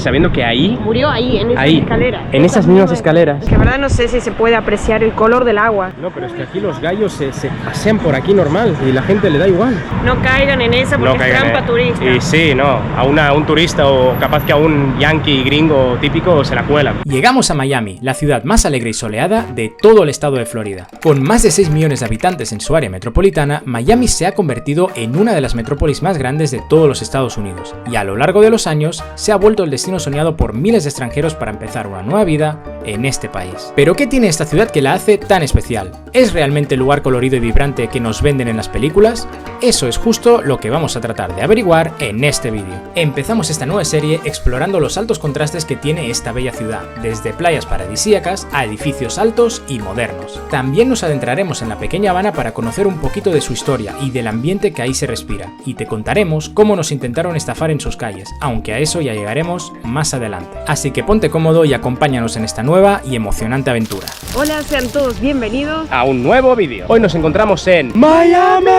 sabiendo que ahí... Murió ahí, en esas escaleras. En esas mismas escaleras. Que verdad no sé si se puede apreciar el color del agua. No, pero es que aquí los gallos se pasean por aquí normal y la gente le da igual. No caigan en esa porque es trampa turista. Y sí, no, a un turista o capaz que a un yankee gringo típico se la cuelan. Llegamos a Miami, la ciudad más alegre y soleada de todo el estado de Florida. Con más de 6 millones de habitantes en su área metropolitana, Miami se ha convertido en una de las metrópolis más grandes de todos los Estados Unidos, y a lo largo de los años se ha vuelto el destino soñado por miles de extranjeros para empezar una nueva vida en este país. ¿Pero qué tiene esta ciudad que la hace tan especial? ¿Es realmente el lugar colorido y vibrante que nos venden en las películas? Eso es justo lo que vamos a tratar de averiguar en este vídeo. Empezamos esta nueva serie explorando los altos contrastes que tiene esta bella ciudad, desde playas paradisíacas a edificios altos y modernos. También nos adentraremos en la pequeña Habana para conocer un poquito de su historia y del ambiente que ahí se respira, y te contaremos cómo nos intentaron estafar en sus calles, aunque a eso ya llegaremos más adelante. Así que ponte cómodo y acompáñanos en esta nueva y emocionante aventura. Hola, sean todos bienvenidos a un nuevo vídeo. Hoy nos encontramos en Miami.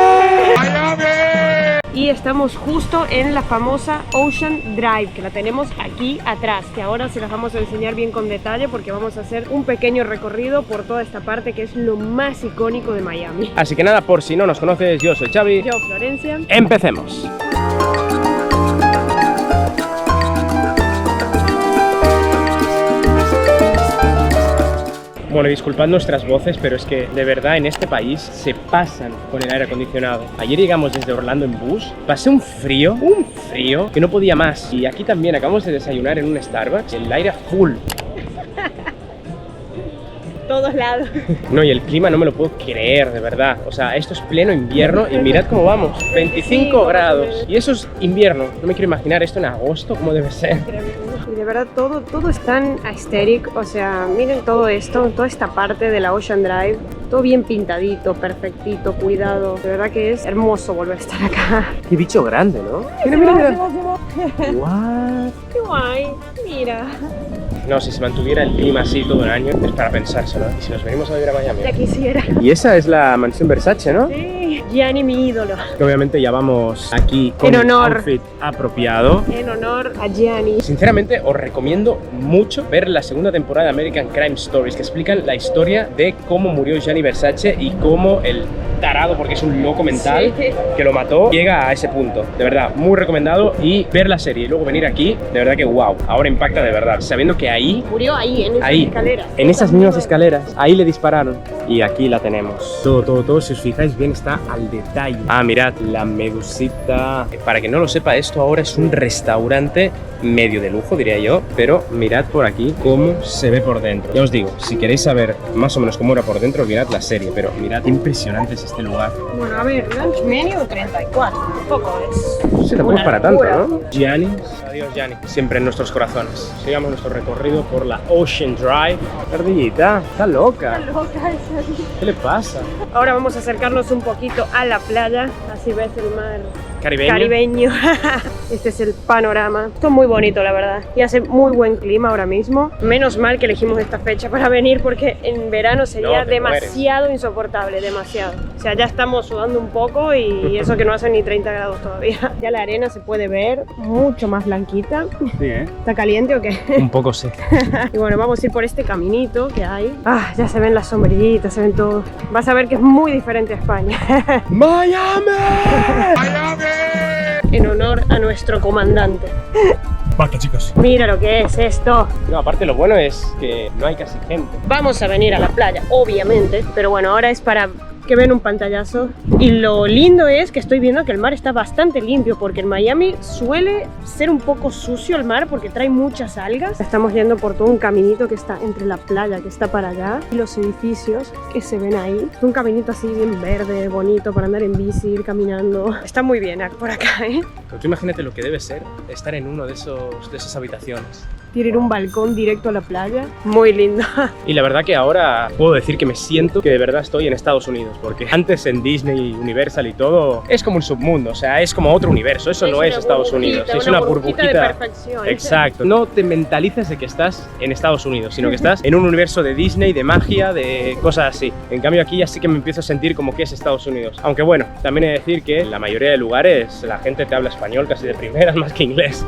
Y estamos justo en la famosa Ocean Drive, que la tenemos aquí atrás, que ahora se las vamos a enseñar bien con detalle porque vamos a hacer un pequeño recorrido por toda esta parte que es lo más icónico de Miami. Así que nada, por si no nos conoces, yo soy Xavi. Yo, Florencia. ¡Empecemos! Bueno, disculpad nuestras voces, pero es que de verdad en este país se pasan con el aire acondicionado. Ayer llegamos desde Orlando en bus, pasé un frío que no podía más. Y aquí también acabamos de desayunar en un Starbucks, el aire full. Todos lados. No, y el clima no me lo puedo creer, de verdad. O sea, esto es pleno invierno y mirad cómo vamos, 25 grados. Y eso es invierno, no me quiero imaginar esto en agosto, cómo debe ser. Y de verdad todo es tan aesthetic, o sea, miren todo esto, toda esta parte de la Ocean Drive, todo bien pintadito, perfectito, cuidado. De verdad que es hermoso volver a estar acá. Qué bicho grande, ¿no? Mira. What? Qué guay, mira. No, si se mantuviera el clima así todo el año, es para pensárselo. Y si nos venimos a vivir a Miami. Ya quisiera. Y esa es la mansión Versace, ¿no? Sí, Gianni, mi ídolo. Que obviamente ya vamos aquí con el outfit apropiado. En honor a Gianni. Sinceramente, os recomiendo mucho ver la segunda temporada de American Crime Stories, que explican la historia de cómo murió Gianni Versace y cómo el tarado, porque es un loco mental, que lo mató, llega a ese punto. De verdad, muy recomendado. Y ver la serie y luego venir aquí, de verdad que wow, ahora impacta de verdad, sabiendo que ahí murió ahí, en esas escaleras. En esas mismas escaleras, ahí le dispararon. Y aquí la tenemos. Todo, si os fijáis bien, está al detalle. Ah, mirad, la medusita. Para que no lo sepa, esto ahora es un restaurante medio de lujo, diría yo. Pero mirad por aquí cómo se ve por dentro. Ya os digo, si queréis saber más o menos cómo era por dentro, mirad la serie. Pero mirad, qué impresionante es este lugar. Bueno, a ver, lunch menu 34. Tampoco es... Sí, tampoco es para tanto, ¿no? Gianni, adiós Gianni, siempre en nuestros corazones. Sigamos nuestro recorrido por la Ocean Drive. Ardillita, está loca. Está loca esa. ¿Qué le pasa? Ahora vamos a acercarnos un poquito a la playa, así ves el mar caribeño. Este es el panorama. Esto es muy bonito, la verdad. Y hace muy buen clima ahora mismo. Menos mal que elegimos esta fecha para venir porque en verano sería demasiado insoportable, demasiado. O sea, ya estamos sudando un poco y eso que no hace ni 30 grados todavía. Ya la arena se puede ver mucho más blanquita. Sí, ¿eh? ¿Está caliente o qué? Un poco sí. Y bueno, vamos a ir por este caminito que hay. Ah, ya se ven las sombrillitas, se ven todo. Vas a ver que es muy diferente a España. ¡Miami! En honor a nuestro comandante. Basta, chicos. Mira lo que es esto. No, aparte lo bueno es que no hay casi gente. Vamos a venir a la playa, obviamente. Pero bueno, ahora es para que ven un pantallazo. Y lo lindo es que estoy viendo que el mar está bastante limpio, porque en Miami suele ser un poco sucio el mar porque trae muchas algas. Estamos yendo por todo un caminito que está entre la playa, que está para allá, y los edificios que se ven ahí. Un caminito así bien verde, bonito para andar en bici, ir caminando. Está muy bien por acá, ¿eh? Pero tú imagínate lo que debe ser estar en uno de esas habitaciones. Tiene un balcón directo a la playa. Muy lindo. Y la verdad que ahora puedo decir que me siento que de verdad estoy en Estados Unidos, porque antes en Disney, Universal y todo es como un submundo, o sea, es como otro universo. Eso no es Estados Unidos, es una burbujita de perfección. Exacto. No te mentalices de que estás en Estados Unidos, sino que estás en un universo de Disney, de magia, de cosas así. En cambio aquí ya sí que me empiezo a sentir como que es Estados Unidos. Aunque bueno, también he de decir que en la mayoría de lugares la gente te habla español casi de primeras más que inglés.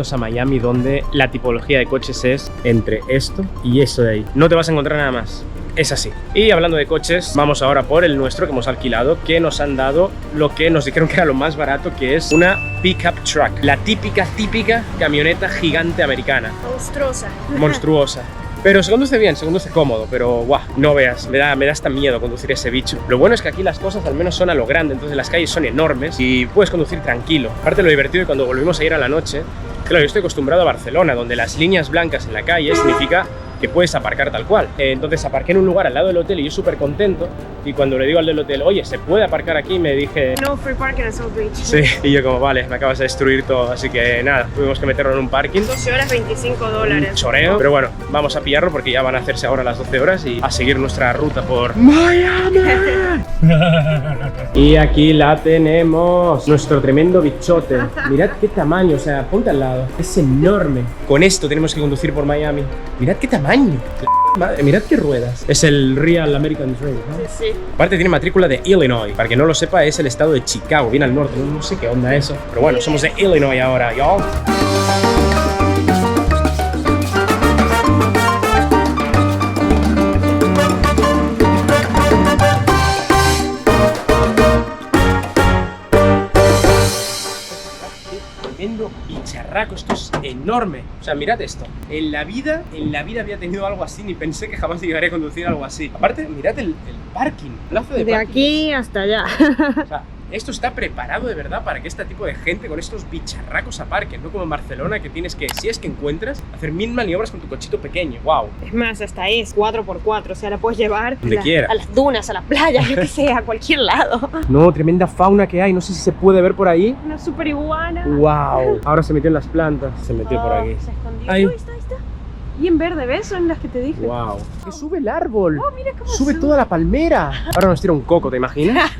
bienvenidos a Miami, donde la tipología de coches es entre esto y eso de ahí. No te vas a encontrar nada más. Es así. Y hablando de coches, vamos ahora por el nuestro que hemos alquilado, que nos han dado lo que nos dijeron que era lo más barato, que es una pickup truck. La típica camioneta gigante americana. Monstruosa. Monstruosa. Pero se conduce bien, se conduce cómodo, pero guau, no veas, me da hasta miedo conducir ese bicho. Lo bueno es que aquí las cosas al menos son a lo grande, entonces las calles son enormes y puedes conducir tranquilo. Aparte lo divertido de cuando volvimos a ir a la noche, claro, yo estoy acostumbrado a Barcelona, donde las líneas blancas en la calle significa que puedes aparcar tal cual. Entonces aparqué en un lugar al lado del hotel y yo súper contento. Y cuando le digo al del hotel, oye, ¿se puede aparcar aquí? Me dije... No free parking en South Beach. Sí, y yo como, vale, me acabas de destruir todo. Así que nada, tuvimos que meterlo en un parking. 12 horas, $25. Un choreo. Pero bueno, vamos a pillarlo porque ya van a hacerse ahora las 12 horas y a seguir nuestra ruta por Miami. Y aquí la tenemos, nuestro tremendo bichote. Mirad qué tamaño, o sea, ponte al lado. Es enorme. Con esto tenemos que conducir por Miami. Mirad qué tamaño. Madre, mirad qué ruedas. Es el Real American Dream, ¿no? Sí, sí. Aparte tiene matrícula de Illinois. Para que no lo sepa, es el estado de Chicago, bien al norte. No sé qué onda eso. Pero bueno, somos de Illinois ahora, y'all. Tremendo bicharraco, esto es enorme. O sea, mirad esto. En la vida había tenido algo así, ni pensé que jamás llegaría a conducir algo así. Aparte, mirad el parking, plaza de De parking. aquí hasta allá. O sea, esto está preparado de verdad para que este tipo de gente con estos bicharracos aparquen, no como en Barcelona que tienes que, si es que encuentras, hacer 1000 maniobras con tu cochito pequeño. Wow. Es más, hasta es 4x4, o sea, la puedes llevar Donde quiera. a las dunas, a la playa, yo que sé, a cualquier lado. No, tremenda fauna que hay, no sé si se puede ver por ahí. Una super iguana. Wow. Ahora se metió en las plantas, se metió por aquí. Se escondió. Ahí. Ahí está. Y en verde, ¿ves? Son las que te dije. Wow. Que sube el árbol. Oh, mira cómo Sube toda la palmera. Ahora nos tira un coco, ¿te imaginas?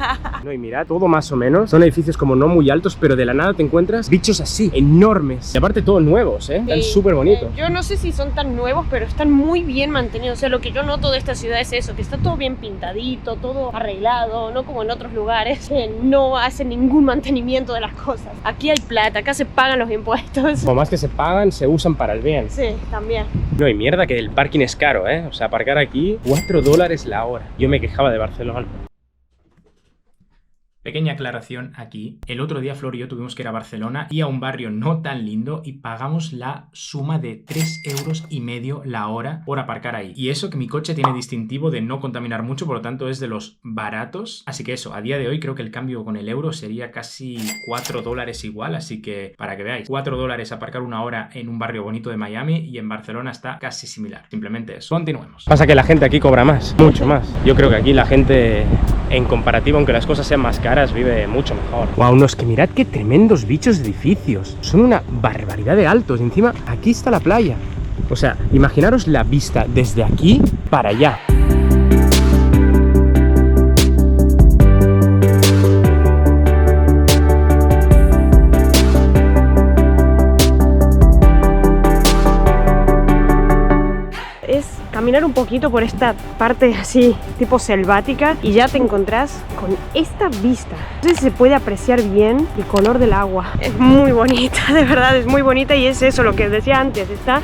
No, y mira, todo más o menos. Son edificios como no muy altos, pero de la nada te encuentras bichos así, enormes. Y aparte todos nuevos, ¿eh? Están Sí, súper bonitos. yo no sé si son tan nuevos, pero están muy bien mantenidos. O sea, lo que yo noto de esta ciudad es eso, que está todo bien pintadito, todo arreglado, no como en otros lugares que no hacen ningún mantenimiento de las cosas. Aquí hay plata, acá se pagan los impuestos. Como más que se pagan, se usan para el bien. Sí, también. No, y mierda que el parking es caro, ¿eh? O sea, aparcar aquí, $4 la hora. Yo me quejaba de Barcelona. Pequeña aclaración aquí, el otro día Flor y yo tuvimos que ir a Barcelona y a un barrio no tan lindo y pagamos la suma de 3,5 € la hora por aparcar ahí. Y eso que mi coche tiene distintivo de no contaminar mucho, por lo tanto es de los baratos. Así que eso, a día de hoy creo que el cambio con el euro sería casi $4 igual, así que para que veáis, $4 aparcar una hora en un barrio bonito de Miami y en Barcelona está casi similar. Simplemente eso. Continuemos. Pasa que la gente aquí cobra más, mucho más. Yo creo que aquí la gente, en comparativa, aunque las cosas sean más caras, vive mucho mejor. Wow, no, es que mirad qué tremendos bichos de edificios. Son una barbaridad de altos. Y encima, aquí está la playa. O sea, imaginaros la vista desde aquí para allá. Caminar un poquito por esta parte así, tipo selvática, y ya te encontrás con esta vista. No sé si se puede apreciar bien el color del agua. Es muy bonita, de verdad, es muy bonita, y es eso lo que decía antes, está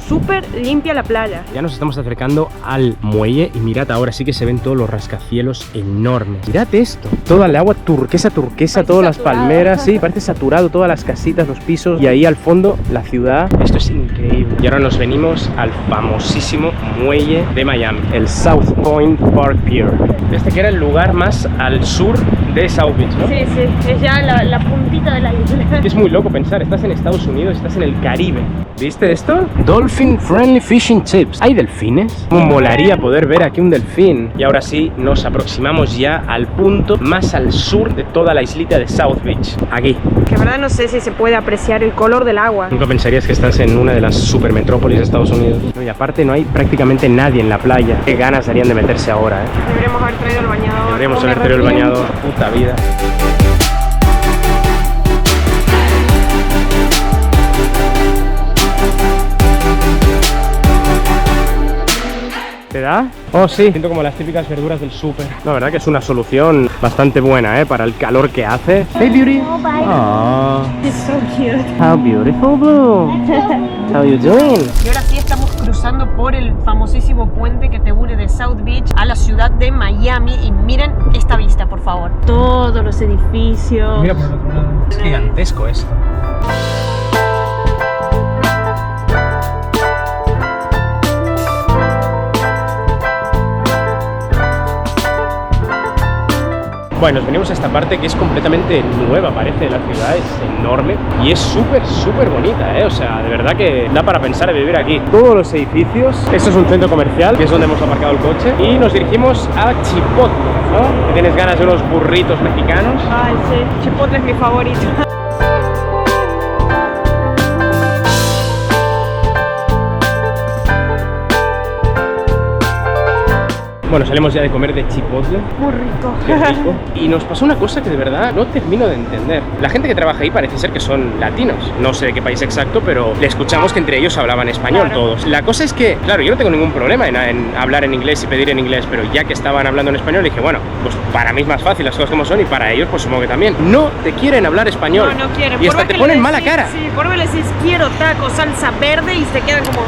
súper limpia la playa. Ya nos estamos acercando al muelle y mirad, ahora sí que se ven todos los rascacielos enormes. Mirad esto, toda el agua turquesa, Parece todas las saturado. palmeras, sí, parece saturado, todas las casitas, los pisos, y ahí al fondo la ciudad. Esto es increíble. Y ahora nos venimos al famosísimo muelle de Miami, el South Point Park Pier. Este que era el lugar más al sur de South Beach, ¿no? Sí, sí, es ya la puntita de la isla. Es muy loco pensar, estás en Estados Unidos, estás en el Caribe. ¿Viste esto? Dolphin Friendly Fishing Chips. ¿Hay delfines? ¿Cómo molaría poder ver aquí un delfín? Y ahora sí, nos aproximamos ya al punto más al sur de toda la islita de South Beach. Aquí. Que verdad no sé si se puede apreciar el color del agua. Nunca pensarías que estás en una de las supermetrópolis de Estados Unidos. No, y aparte no hay prácticamente nadie en la playa. Qué ganas darían de meterse ahora, ¿eh? Deberíamos haber traído el bañador. Deberíamos No me haber traído el arrepiento. bañador. Puta vida. ¿Te da? ¿Hola? Oh, sí. Siento como las típicas verduras del súper. La verdad que es una solución bastante buena, para el calor que hace. Hey, beauty. Oh, bye. Oh, It's so cute. how beautiful, Blue. How you doing? Y ahora sí estamos cruzando por el famosísimo puente que te une de South Beach a la ciudad de Miami. Y miren esta vista, por favor. Todos los edificios. Mira por el otro lado. Es gigantesco esto. Bueno, nos venimos a esta parte que es completamente nueva, parece, de la ciudad, es enorme y es súper bonita, O sea, de verdad que da para pensar en vivir aquí. Todos los edificios, esto es un centro comercial, que es donde hemos aparcado el coche, y nos dirigimos a Chipotle, ¿no? ¿Que tienes ganas de unos burritos mexicanos? Ay, sí, Chipotle es mi favorito. Bueno, salimos ya de comer de Chipotle. Muy rico. Qué rico. Y nos pasó una cosa que de verdad no termino de entender. La gente que trabaja ahí parece ser que son latinos. No sé de qué país exacto, pero le escuchamos que entre ellos hablaban español, claro, todos. La cosa es que, claro, yo no tengo ningún problema en hablar en inglés y pedir en inglés, pero ya que estaban hablando en español, dije, bueno, pues para mí es más fácil las cosas como son y para ellos pues supongo que también. No te quieren hablar español. No quieren. Y hasta te ponen mala cara. Sí, por lo le decís quiero taco, salsa verde y se quedan como...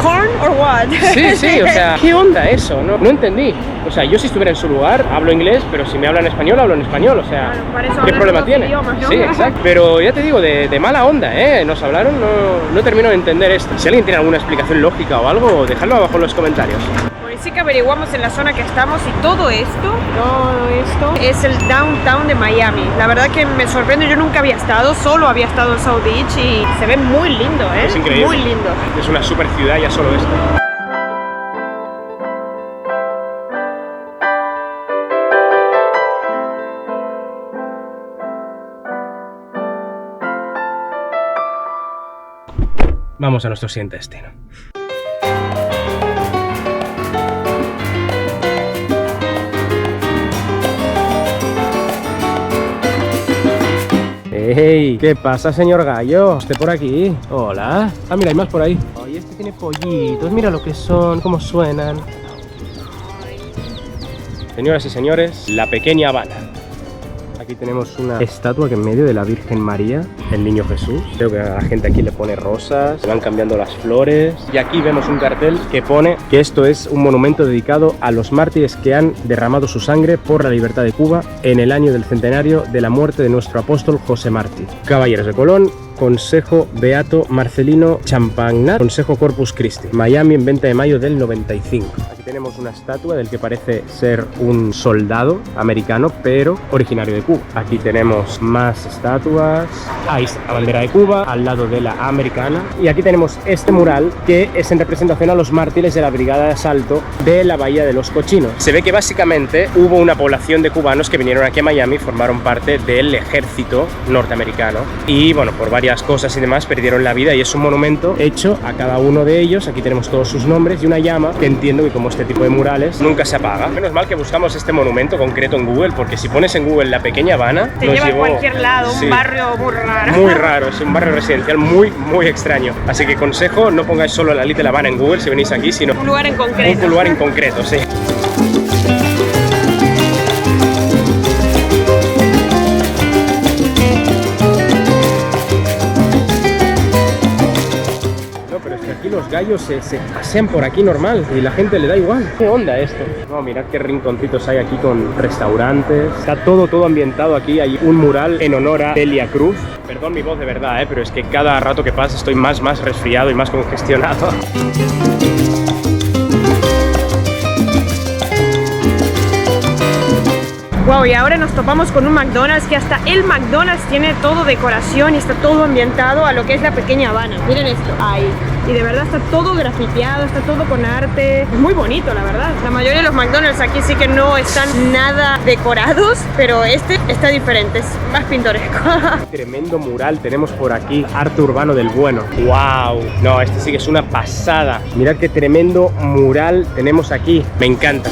¿Corn or what? Sí, o sea, ¿qué onda eso? No entendí. O sea, yo si estuviera en su lugar, hablo inglés, pero si me hablan español, hablo en español, o sea, Claro, para eso ¿qué hablan problema dos tiene? idiomas, ¿no? Sí, exacto. Pero ya te digo, de mala onda, Nos hablaron, no termino de entender esto. Si alguien tiene alguna explicación lógica o algo, dejadlo abajo en los comentarios. Bueno, sí que averiguamos en la zona que estamos y todo esto es el downtown de Miami. La verdad que me sorprende, yo nunca había estado, solo había estado en South Beach y se ve muy lindo, Es increíble. Muy lindo. Es una super ciudad ya solo esto. Vamos a nuestro siguiente destino. ¡Hey! ¿Qué pasa, señor gallo? ¿Usted por aquí? Hola. Ah, mira, hay más por ahí. Ay, este tiene pollitos. Mira lo que son, cómo suenan. Señoras y señores, la pequeña Habana. Aquí tenemos una estatua que en medio de la Virgen María, el Niño Jesús. Creo que a la gente aquí le pone rosas, se van cambiando las flores. Y aquí vemos un cartel que pone que esto es un monumento dedicado a los mártires que han derramado su sangre por la libertad de Cuba en el año del centenario de la muerte de nuestro apóstol José Martí. Caballeros de Colón, Consejo Beato Marcelino Champagnat, Consejo Corpus Christi, Miami, en 20 de mayo del 95. Aquí tenemos una estatua del que parece ser un soldado americano, pero originario de Cuba. Aquí tenemos más estatuas. Ahí está la bandera de Cuba, al lado de la americana. Y aquí tenemos este mural que es en representación a los mártires de la brigada de asalto de la Bahía de los Cochinos. Se ve que básicamente hubo una población de cubanos que vinieron aquí a Miami y formaron parte del ejército norteamericano. Y bueno, por varias cosas y demás perdieron la vida y es un monumento hecho a cada uno de ellos. Aquí tenemos todos sus nombres y una llama que entiendo que como este tipo de murales nunca se apaga. Menos mal que buscamos este monumento concreto en Google, porque si pones en Google la pequeña Habana te lleva a cualquier lado, un barrio muy raro. Muy raro, es un barrio residencial muy extraño. Así que consejo, no pongáis solo la Little Habana en Google si venís aquí, sino un lugar en concreto. Un lugar en concreto, sí. Aquí los gallos se pasean por aquí normal y la gente le da igual. ¿Qué onda esto? No, mirad qué rinconcitos hay aquí con restaurantes. Está todo ambientado aquí. Hay un mural en honor a Delia Cruz. Perdón mi voz de verdad, pero es que cada rato que pasa estoy más resfriado y más congestionado. Wow, y ahora nos topamos con un McDonald's que hasta el McDonald's tiene todo decoración y está todo ambientado a lo que es la pequeña Habana. Miren esto, ahí. Y de verdad está todo grafiteado, está todo con arte. Es muy bonito, la verdad. La mayoría de los McDonald's aquí sí que no están nada decorados, pero este está diferente, es más pintoresco. Tremendo mural tenemos por aquí, arte urbano del bueno. ¡Wow! No, este sí que es una pasada. Mirad qué tremendo mural tenemos aquí. Me encanta.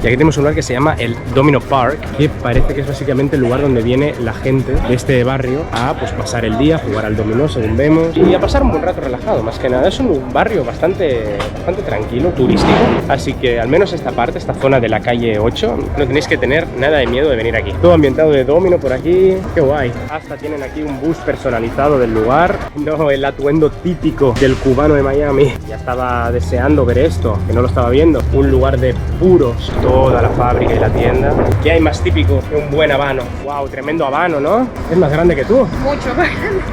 Y aquí tenemos un lugar que se llama el Domino Park, que parece que es básicamente el lugar donde viene la gente de este barrio a pues pasar el día, jugar al dominó según vemos y a pasar un buen rato relajado. Más que nada es un barrio bastante tranquilo, turístico, así que al menos esta parte, esta zona de la calle 8, no tenéis que tener nada de miedo de venir aquí. Todo ambientado de domino por aquí, qué guay. Hasta tienen aquí un bus personalizado del lugar, no el atuendo típico del cubano de Miami. Ya estaba deseando ver esto, que no lo estaba viendo. Un lugar de puros, toda la fábrica y la tienda. ¿Qué hay más típico que un buen habano? Wow, tremendo habano, ¿no? Es más grande que tú. Mucho más grande.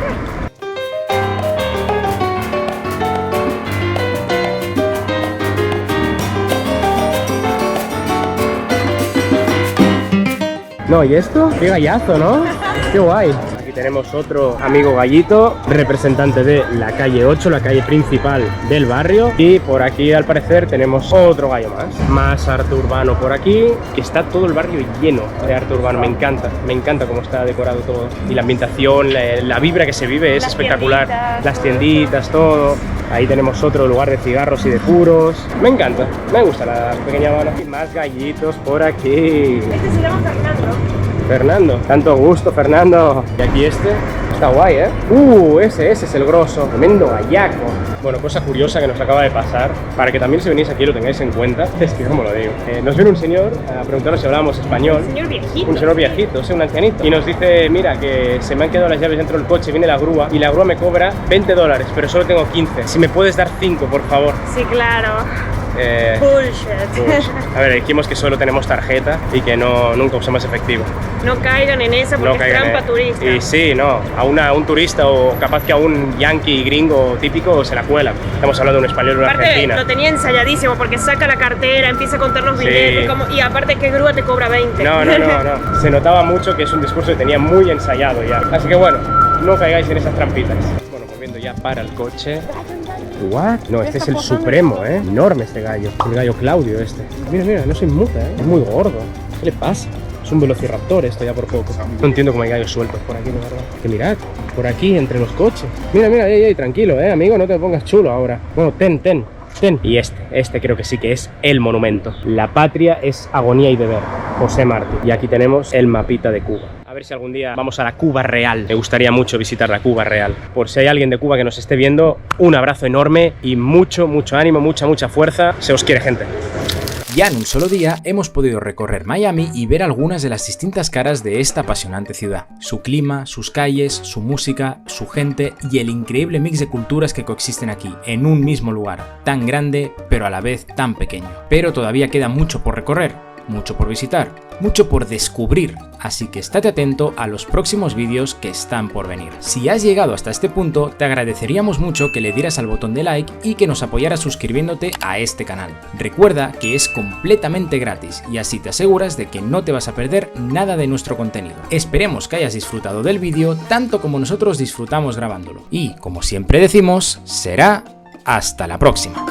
No, ¿y esto? ¡Qué gallazo!, ¿no? ¡Qué guay! Aquí tenemos otro amigo gallito, representante de la calle 8, la calle principal del barrio. Y por aquí, al parecer, tenemos otro gallo más. Más arte urbano por aquí. Está todo el barrio lleno de arte urbano. Me encanta cómo está decorado todo. Y la ambientación, la vibra que se vive es espectacular. Las tienditas, todo. Ahí tenemos otro lugar de cigarros y de puros. Me encanta, me gusta la pequeña Habana. Y más gallitos por aquí. Este se llama Fernando. Fernando, tanto gusto, Fernando. Y aquí este está guay, ¿eh? Ese es el grosso. Tremendo gallaco. Bueno, cosa curiosa que nos acaba de pasar, para que también si venís aquí lo tengáis en cuenta, es que, ¿cómo lo digo? Nos viene un señor a preguntarnos si hablábamos español. Un señor viejito. Un señor viejito, un ancianito. Y nos dice, mira, que se me han quedado las llaves dentro del coche, viene la grúa, y la grúa me cobra $20, pero solo tengo 15. Si me puedes dar 5, por favor. Sí, claro. Bullshit. A ver, dijimos que solo tenemos tarjeta y que nunca usamos efectivo. No caigan en esa porque es trampa turista. Y sí, no, a un turista o capaz que a un yankee gringo típico se la cuela. Estamos hablando de un español de una Argentina. Lo tenía ensayadísimo porque saca la cartera, empieza a contar los billetes, y aparte que grúa te cobra 20. No. Se notaba mucho que es un discurso que tenía muy ensayado ya. Así que bueno, no caigáis en esas trampitas. Bueno, volviendo ya para el coche. ¿What? No, este es el supremo, ¿eh? Enorme este gallo. El gallo Claudio este. Mira, no se inmuta, ¿eh? Es muy gordo. ¿Qué le pasa? Es un velociraptor esto ya por poco. No entiendo cómo hay gallos sueltos por aquí, de verdad. Que mirad, por aquí, entre los coches. Mira, tranquilo, amigo, no te pongas chulo ahora. Bueno, ten. Y este creo que sí que es el monumento. La patria es agonía y deber. José Martí. Y aquí tenemos el mapita de Cuba. A ver si algún día vamos a la Cuba real. Me gustaría mucho visitar la Cuba real. Por si hay alguien de Cuba que nos esté viendo, un abrazo enorme y mucho ánimo, mucha fuerza. Se os quiere, gente. Ya en un solo día hemos podido recorrer Miami y ver algunas de las distintas caras de esta apasionante ciudad. Su clima, sus calles, su música, su gente y el increíble mix de culturas que coexisten aquí, en un mismo lugar, tan grande pero a la vez tan pequeño. Pero todavía queda mucho por recorrer, mucho por visitar, mucho por descubrir, así que estate atento a los próximos vídeos que están por venir. Si has llegado hasta este punto, te agradeceríamos mucho que le dieras al botón de like y que nos apoyaras suscribiéndote a este canal. Recuerda que es completamente gratis y así te aseguras de que no te vas a perder nada de nuestro contenido. Esperemos que hayas disfrutado del vídeo tanto como nosotros disfrutamos grabándolo. Y, como siempre decimos, será hasta la próxima.